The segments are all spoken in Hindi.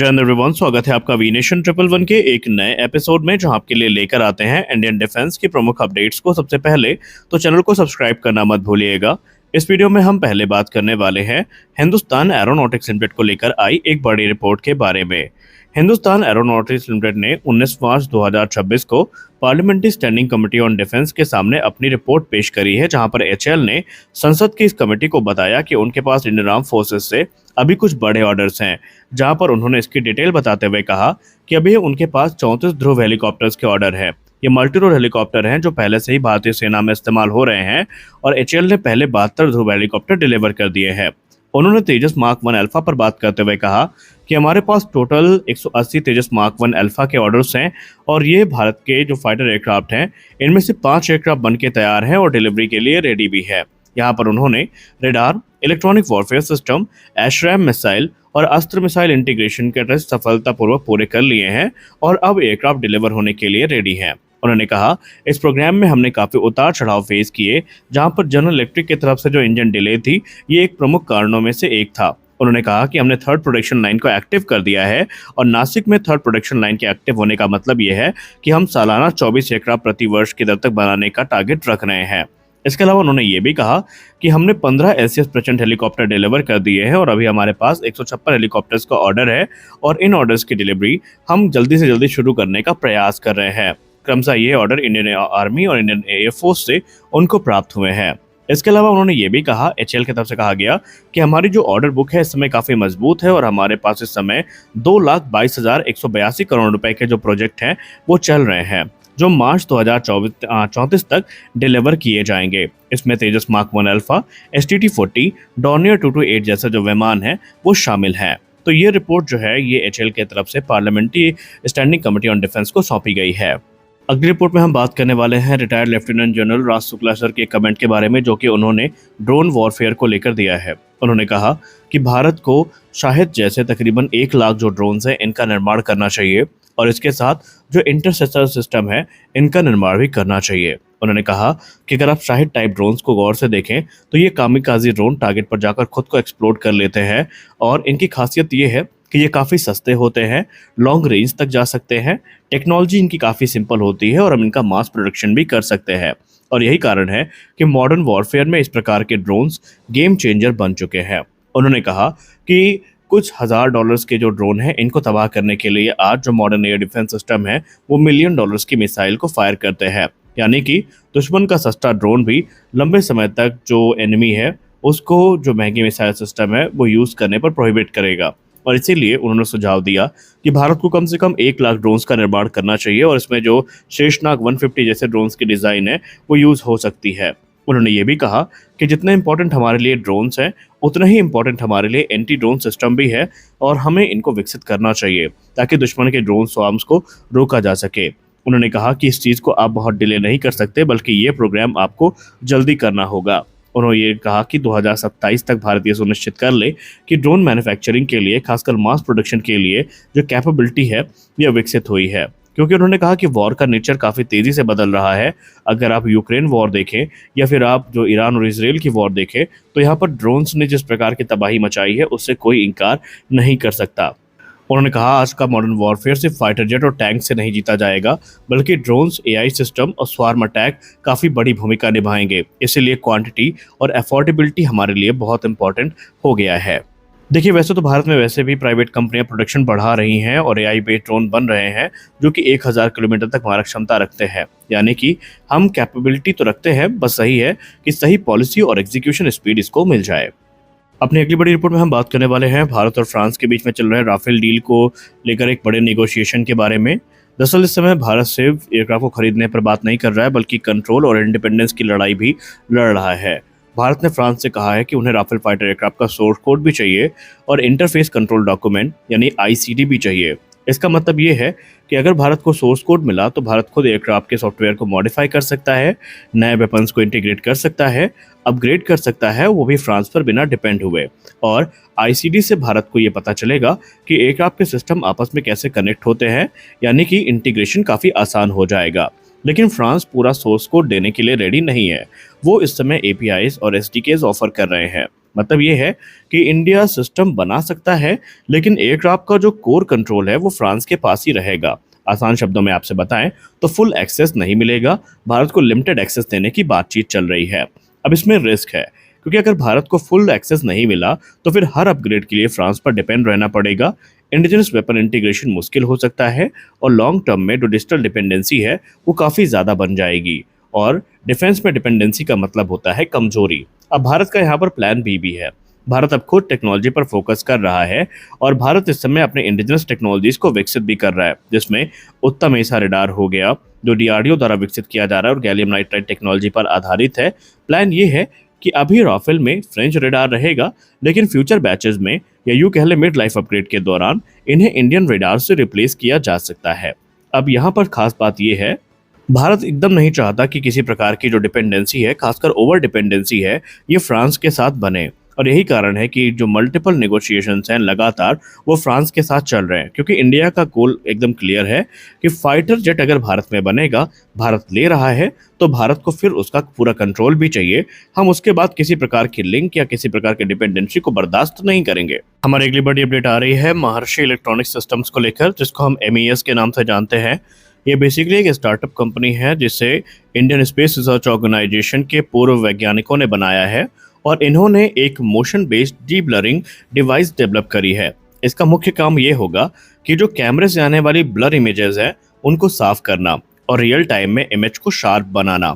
जय हिंद एवरीवन, स्वागत है आपका वी नेशन 111 के एक नए एपिसोड में, जहां आपके लिए लेकर आते हैं इंडियन डिफेंस की प्रमुख अपडेट्स को। सबसे पहले तो चैनल को सब्सक्राइब करना मत भूलिएगा। इस वीडियो में हम पहले बात करने वाले हैं हिंदुस्तान एरोनॉटिक्स लिमिटेड को लेकर आई एक बड़ी रिपोर्ट के बारे में। हिंदुस्तान एरोनॉटिक्स लिमिटेड ने 19 मार्च 2026 को parliamentary standing committee on defence के सामने अपनी रिपोर्ट पेश करी है, जहां पर एचएएल ने संसद की इस कमेटी को बताया कि उनके पास इंडियन आर्म फोर्सेस से अभी कुछ बड़े ऑर्डर्स हैं, जहां पर उन्होंने इसकी डिटेल बताते हुए कहा कि अभी उनके पास 34 ध्रुव हेलीकॉप्टर्स के ऑर्डर हैं। ये मल्टी रोल हेलीकॉप्टर हैं जो पहले से ही भारतीय सेना में इस्तेमाल हो रहे हैं और एचएएल ने पहले 72 ध्रुव हेलीकॉप्टर डिलीवर कर दिए हैं। उन्होंने तेजस मार्क 1 अल्फा पर बात करते हुए कहा कि हमारे पास टोटल 180 तेजस मार्क 1 अल्फा के ऑर्डर्स हैं और ये भारत के जो फाइटर एयरक्राफ्ट हैं, इनमें से 5 एयरक्राफ्ट बन के तैयार हैं और डिलीवरी के लिए रेडी भी है। यहाँ पर उन्होंने radar, electronic warfare system, ASRAAM missile और अस्त्र मिसाइल इंटीग्रेशन के टेस्ट सफलतापूर्वक पूरे कर लिए हैं और अब एयरक्राफ्ट डिलीवर होने के लिए रेडी हैं। उन्होंने कहा, इस प्रोग्राम में हमने काफ़ी उतार चढ़ाव फेस किए, जहां पर जनरल इलेक्ट्रिक की तरफ से जो इंजन डिले थी, ये एक प्रमुख कारणों में से एक था। उन्होंने कहा कि हमने थर्ड प्रोडक्शन लाइन को एक्टिव कर दिया है और नासिक में थर्ड प्रोडक्शन लाइन के एक्टिव होने का मतलब ये है कि हम सालाना 24 एयरक्राफ्ट प्रति वर्ष की दर तक बनाने का टारगेट रख रहे हैं। इसके अलावा उन्होंने ये भी कहा कि हमने 15 LCS प्रचंड हेलीकॉप्टर डिलीवर कर दिए हैं और अभी हमारे पास 156 हेलीकॉप्टर्स का ऑर्डर है और इन ऑर्डर्स की डिलीवरी हम जल्दी से जल्दी शुरू करने का प्रयास कर रहे हैं। क्रमशः ये ऑर्डर इंडियन आर्मी और इंडियन एयरफोर्स से उनको प्राप्त हुए हैं। इसके अलावा उन्होंने ये भी कहा, एचएएल की तरफ से कहा गया कि हमारी जो ऑर्डर बुक है इस समय काफ़ी मजबूत है और हमारे पास इस समय 2,22,182 करोड़ रुपए के जो प्रोजेक्ट हैं वो चल रहे हैं, जो मार्च 2034 तक डिलीवर किए जाएंगे। इसमें तेजस मार्क 1 अल्फा, STT-40, डॉर्नियर 228 जैसे जो विमान हैं वो शामिल हैं। तो ये रिपोर्ट जो है ये एचएएल की तरफ से parliamentary standing committee on defence को सौंपी गई है। अगली रिपोर्ट में हम बात करने वाले हैं रिटायर्ड लेफ्टिनेंट जनरल राज शुक्ला सर के कमेंट के बारे में, जो कि उन्होंने ड्रोन वॉरफेयर को लेकर दिया है। उन्होंने कहा कि भारत को शाहिद जैसे तकरीबन 1 लाख जो ड्रोन्स हैं इनका निर्माण करना चाहिए और इसके साथ जो इंटरसेप्टर सिस्टम है इनका निर्माण भी करना चाहिए। उन्होंने कहा कि अगर आप शाहिद टाइप ड्रोन्स को गौर से देखें तो ये कामिकाजी ड्रोन टारगेट पर जाकर खुद को एक्सप्लोड कर लेते हैं और इनकी खासियत ये है कि ये काफ़ी सस्ते होते हैं, लॉन्ग रेंज तक जा सकते हैं, टेक्नोलॉजी इनकी काफ़ी सिंपल होती है और हम इनका मास प्रोडक्शन भी कर सकते हैं। और यही कारण है कि मॉडर्न वॉरफेयर में इस प्रकार के ड्रोन्स गेम चेंजर बन चुके हैं। उन्होंने कहा कि कुछ $1000 के जो ड्रोन हैं इनको तबाह करने के लिए आज जो मॉडर्न एयर डिफेंस सिस्टम है वो $1 मिलियन की मिसाइल को फायर करते हैं, यानी कि दुश्मन का सस्ता ड्रोन भी लंबे समय तक जो एनिमी है उसको जो महंगी मिसाइल सिस्टम है वो यूज़ करने पर प्रोहिबिट करेगा। और इसीलिए उन्होंने सुझाव दिया कि भारत को कम से कम 1 लाख ड्रोन्स का निर्माण करना चाहिए और इसमें जो शेषनाग 150 जैसे ड्रोन्स की डिज़ाइन है वो यूज़ हो सकती है। उन्होंने ये भी कहा कि जितना इंपॉर्टेंट हमारे लिए ड्रोन्स हैं उतना ही इंपॉर्टेंट हमारे लिए एंटी ड्रोन सिस्टम भी है और हमें इनको विकसित करना चाहिए ताकि दुश्मन के ड्रोन स्वार्म्स को रोका जा सके। उन्होंने कहा कि इस चीज़ को आप बहुत डिले नहीं कर सकते, बल्कि ये प्रोग्राम आपको जल्दी करना होगा। उन्होंने ये कहा कि 2027 तक भारत ये सुनिश्चित कर ले कि ड्रोन मैन्युफैक्चरिंग के लिए, खासकर मास प्रोडक्शन के लिए जो कैपेबिलिटी है ये विकसित हुई है, क्योंकि उन्होंने कहा कि वॉर का नेचर काफ़ी तेज़ी से बदल रहा है। अगर आप यूक्रेन वॉर देखें या फिर आप जो ईरान और इसराइल की वॉर देखें तो यहाँ पर ड्रोन्स ने जिस प्रकार की तबाही मचाई है उससे कोई इनकार नहीं कर सकता। उन्होंने कहा, आज का मॉडर्न वॉरफेयर सिर्फ फाइटर जेट और टैंक से नहीं जीता जाएगा, बल्कि ड्रोन्स, AI सिस्टम और स्वार्म अटैक काफ़ी बड़ी भूमिका निभाएंगे। इसीलिए क्वांटिटी और अफोर्डेबिलिटी हमारे लिए बहुत इंपॉर्टेंट हो गया है। देखिए, वैसे तो भारत में वैसे भी प्राइवेट कंपनियां प्रोडक्शन बढ़ा रही हैं और AI बेस्ड ड्रोन बन रहे हैं जो कि 1000 किलोमीटर तक मारक क्षमता रखते हैं, यानी कि हम कैपेबिलिटी तो रखते हैं, बस सही है कि सही पॉलिसी और एग्जीक्यूशन स्पीड इसको मिल जाए। अपनी अगली बड़ी रिपोर्ट में हम बात करने वाले हैं भारत और फ्रांस के बीच में चल रहे राफेल डील को लेकर एक बड़े नेगोशिएशन के बारे में। दरअसल इस समय भारत सिर्फ एयरक्राफ्ट को खरीदने पर बात नहीं कर रहा है, बल्कि कंट्रोल और इंडिपेंडेंस की लड़ाई भी लड़ रहा है। भारत ने फ्रांस से कहा है कि उन्हें राफेल फाइटर एयरक्राफ्ट का सोर्स कोड भी चाहिए और इंटरफेस कंट्रोल डॉक्यूमेंट यानी ICD भी चाहिए। इसका मतलब ये है कि अगर भारत को सोर्स कोड मिला तो भारत खुद एयरक्राफ्ट के सॉफ्टवेयर को मॉडिफाई कर सकता है, नए वेपन्स को इंटीग्रेट कर सकता है, अपग्रेड कर सकता है, वो भी फ्रांस पर बिना डिपेंड हुए। और ICD से भारत को ये पता चलेगा कि एयरक्राफ्ट के सिस्टम आपस में कैसे कनेक्ट होते हैं, यानी कि इंटीग्रेशन काफ़ी आसान हो जाएगा। लेकिन फ्रांस पूरा सोर्स कोड देने के लिए रेडी नहीं है। वो इस समय APIs और SDKs ऑफर कर रहे हैं। मतलब ये है कि इंडिया सिस्टम बना सकता है, लेकिन एयरक्राफ्ट का जो कोर कंट्रोल है वो फ्रांस के पास ही रहेगा। आसान शब्दों में आपसे बताएं तो फुल एक्सेस नहीं मिलेगा, भारत को लिमिटेड एक्सेस देने की बातचीत चल रही है। अब इसमें रिस्क है, क्योंकि अगर भारत को फुल एक्सेस नहीं मिला तो फिर हर अपग्रेड के लिए फ्रांस पर डिपेंड रहना पड़ेगा। इंडिजिनस वेपन इंटीग्रेशन मुश्किल हो सकता है और लॉन्ग टर्म में जो डिजिटल डिपेंडेंसी है वो काफ़ी ज़्यादा बन जाएगी। और डिफेंस में डिपेंडेंसी का मतलब होता है कमजोरी। अब भारत का यहाँ पर प्लान बी भी है। भारत अब खुद टेक्नोलॉजी पर फोकस कर रहा है और भारत इस समय अपने इंडिजिनस टेक्नोलॉजीज को विकसित भी कर रहा है, जिसमें उत्तम एसा रडार हो गया जो डीआरडीओ द्वारा विकसित किया जा रहा है और गैलियम नाइट्राइड टेक्नोलॉजी पर आधारित है। प्लान ये है कि अभी राफेल में फ्रेंच रडार रहेगा, लेकिन फ्यूचर बैचेस में या यूं कह ले मिड लाइफ अपग्रेड के दौरान इन्हें इंडियन रडार से रिप्लेस किया जा सकता है। अब यहाँ पर खास बात यह है, भारत एकदम नहीं चाहता कि किसी प्रकार की जो डिपेंडेंसी है, खासकर ओवर डिपेंडेंसी है, ये फ्रांस के साथ बने। और यही कारण है कि जो मल्टीपल नेगोशिएशंस हैं लगातार वो फ्रांस के साथ चल रहे हैं, क्योंकि इंडिया का गोल एकदम क्लियर है कि फाइटर जेट अगर भारत में बनेगा, भारत ले रहा है, तो भारत को फिर उसका पूरा कंट्रोल भी चाहिए। हम उसके बाद किसी प्रकार की लिंक या किसी प्रकार की डिपेंडेंसी को बर्दाश्त नहीं करेंगे। हमारी अगली बड़ी अपडेट आ रही है महर्षि इलेक्ट्रॉनिक सिस्टम्स को लेकर, जिसको हम MES के नाम से जानते हैं। ये बेसिकली एक स्टार्टअप कंपनी है जिसे इंडियन स्पेस रिसर्च ऑर्गेनाइजेशन के पूर्व वैज्ञानिकों ने बनाया है और इन्होंने एक motion based deep blurring device develop करी है। इसका मुख्य काम ये होगा कि जो कैमरे से आने वाली ब्लर इमेजेस हैं उनको साफ करना और रियल टाइम में इमेज को शार्प बनाना।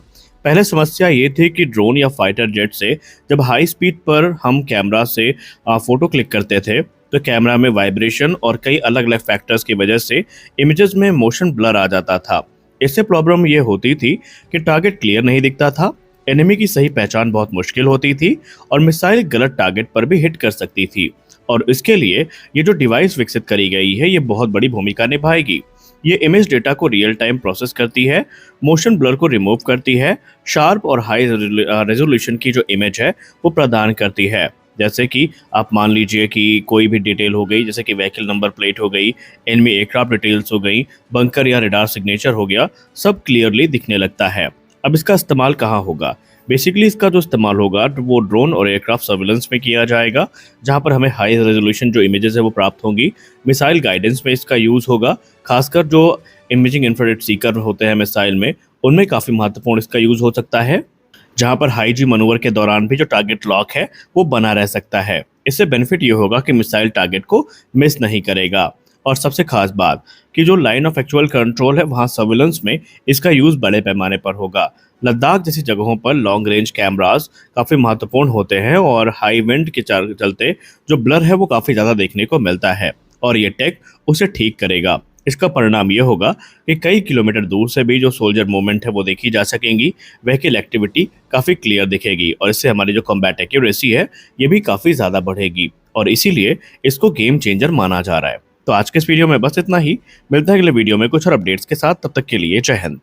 पहले समस्या ये थी कि ड्रोन या फाइटर जेट से जब हाई स्पीड पर हम कैमरा से फोटो क्लिक करते थे तो कैमरा में वाइब्रेशन और कई अलग अलग फैक्टर्स की वजह से इमेजेस में मोशन ब्लर आ जाता था। इससे प्रॉब्लम ये होती थी कि टारगेट क्लियर नहीं दिखता था, एनिमी की सही पहचान बहुत मुश्किल होती थी और मिसाइल गलत टारगेट पर भी हिट कर सकती थी। और इसके लिए ये जो डिवाइस विकसित करी गई है ये बहुत बड़ी भूमिका निभाएगी। ये इमेज डेटा को रियल टाइम प्रोसेस करती है, मोशन ब्लर को रिमूव करती है, शार्प और हाई रेजोल्यूशन की जो इमेज है वो प्रदान करती है। जैसे कि आप मान लीजिए कि कोई भी डिटेल हो गई, जैसे कि व्हीकल नंबर प्लेट हो गई, एनिमी एयरक्राफ्ट डिटेल्स हो गई, बंकर या रडार सिग्नेचर हो गया, सब क्लियरली दिखने लगता है। अब इसका इस्तेमाल कहाँ होगा? बेसिकली इसका जो इस्तेमाल होगा तो वो ड्रोन और एयरक्राफ्ट सर्विलेंस में किया जाएगा, जहाँ पर हमें हाई रेजोल्यूशन जो इमेजेस है वो प्राप्त होंगी। मिसाइल गाइडेंस में इसका यूज़ होगा, खासकर जो इमेजिंग इंफ्रारेड सीकर होते हैं मिसाइल में, उनमें काफ़ी महत्वपूर्ण इसका यूज़ हो सकता है, जहाँ पर हाई जी मनूवर के दौरान भी जो टारगेट लॉक है वो बना रह सकता है। इससे बेनिफिट ये होगा कि मिसाइल टारगेट को मिस नहीं करेगा। और सबसे खास बात कि जो लाइन ऑफ एक्चुअल कंट्रोल है वहाँ सर्विलेंस में इसका यूज़ बड़े पैमाने पर होगा। लद्दाख जैसी जगहों पर लॉन्ग रेंज कैमरास काफ़ी महत्वपूर्ण होते हैं और हाई विंड के चलते जो ब्लर है वो काफ़ी ज़्यादा देखने को मिलता है और ये टेक उसे ठीक करेगा। इसका परिणाम ये होगा कि कई किलोमीटर दूर से भी जो सोल्जर मूवमेंट है वो देखी जा सकेंगी, व्हीकल एक्टिविटी काफ़ी क्लियर दिखेगी और इससे हमारी जो कॉम्बैट एक्यूरेसी है ये भी काफ़ी ज़्यादा बढ़ेगी और इसीलिए इसको गेम चेंजर माना जा रहा है। तो आज के इस वीडियो में बस इतना ही। मिलता है अगले वीडियो में कुछ और अपडेट्स के साथ, तब तक के लिए जय हिंद।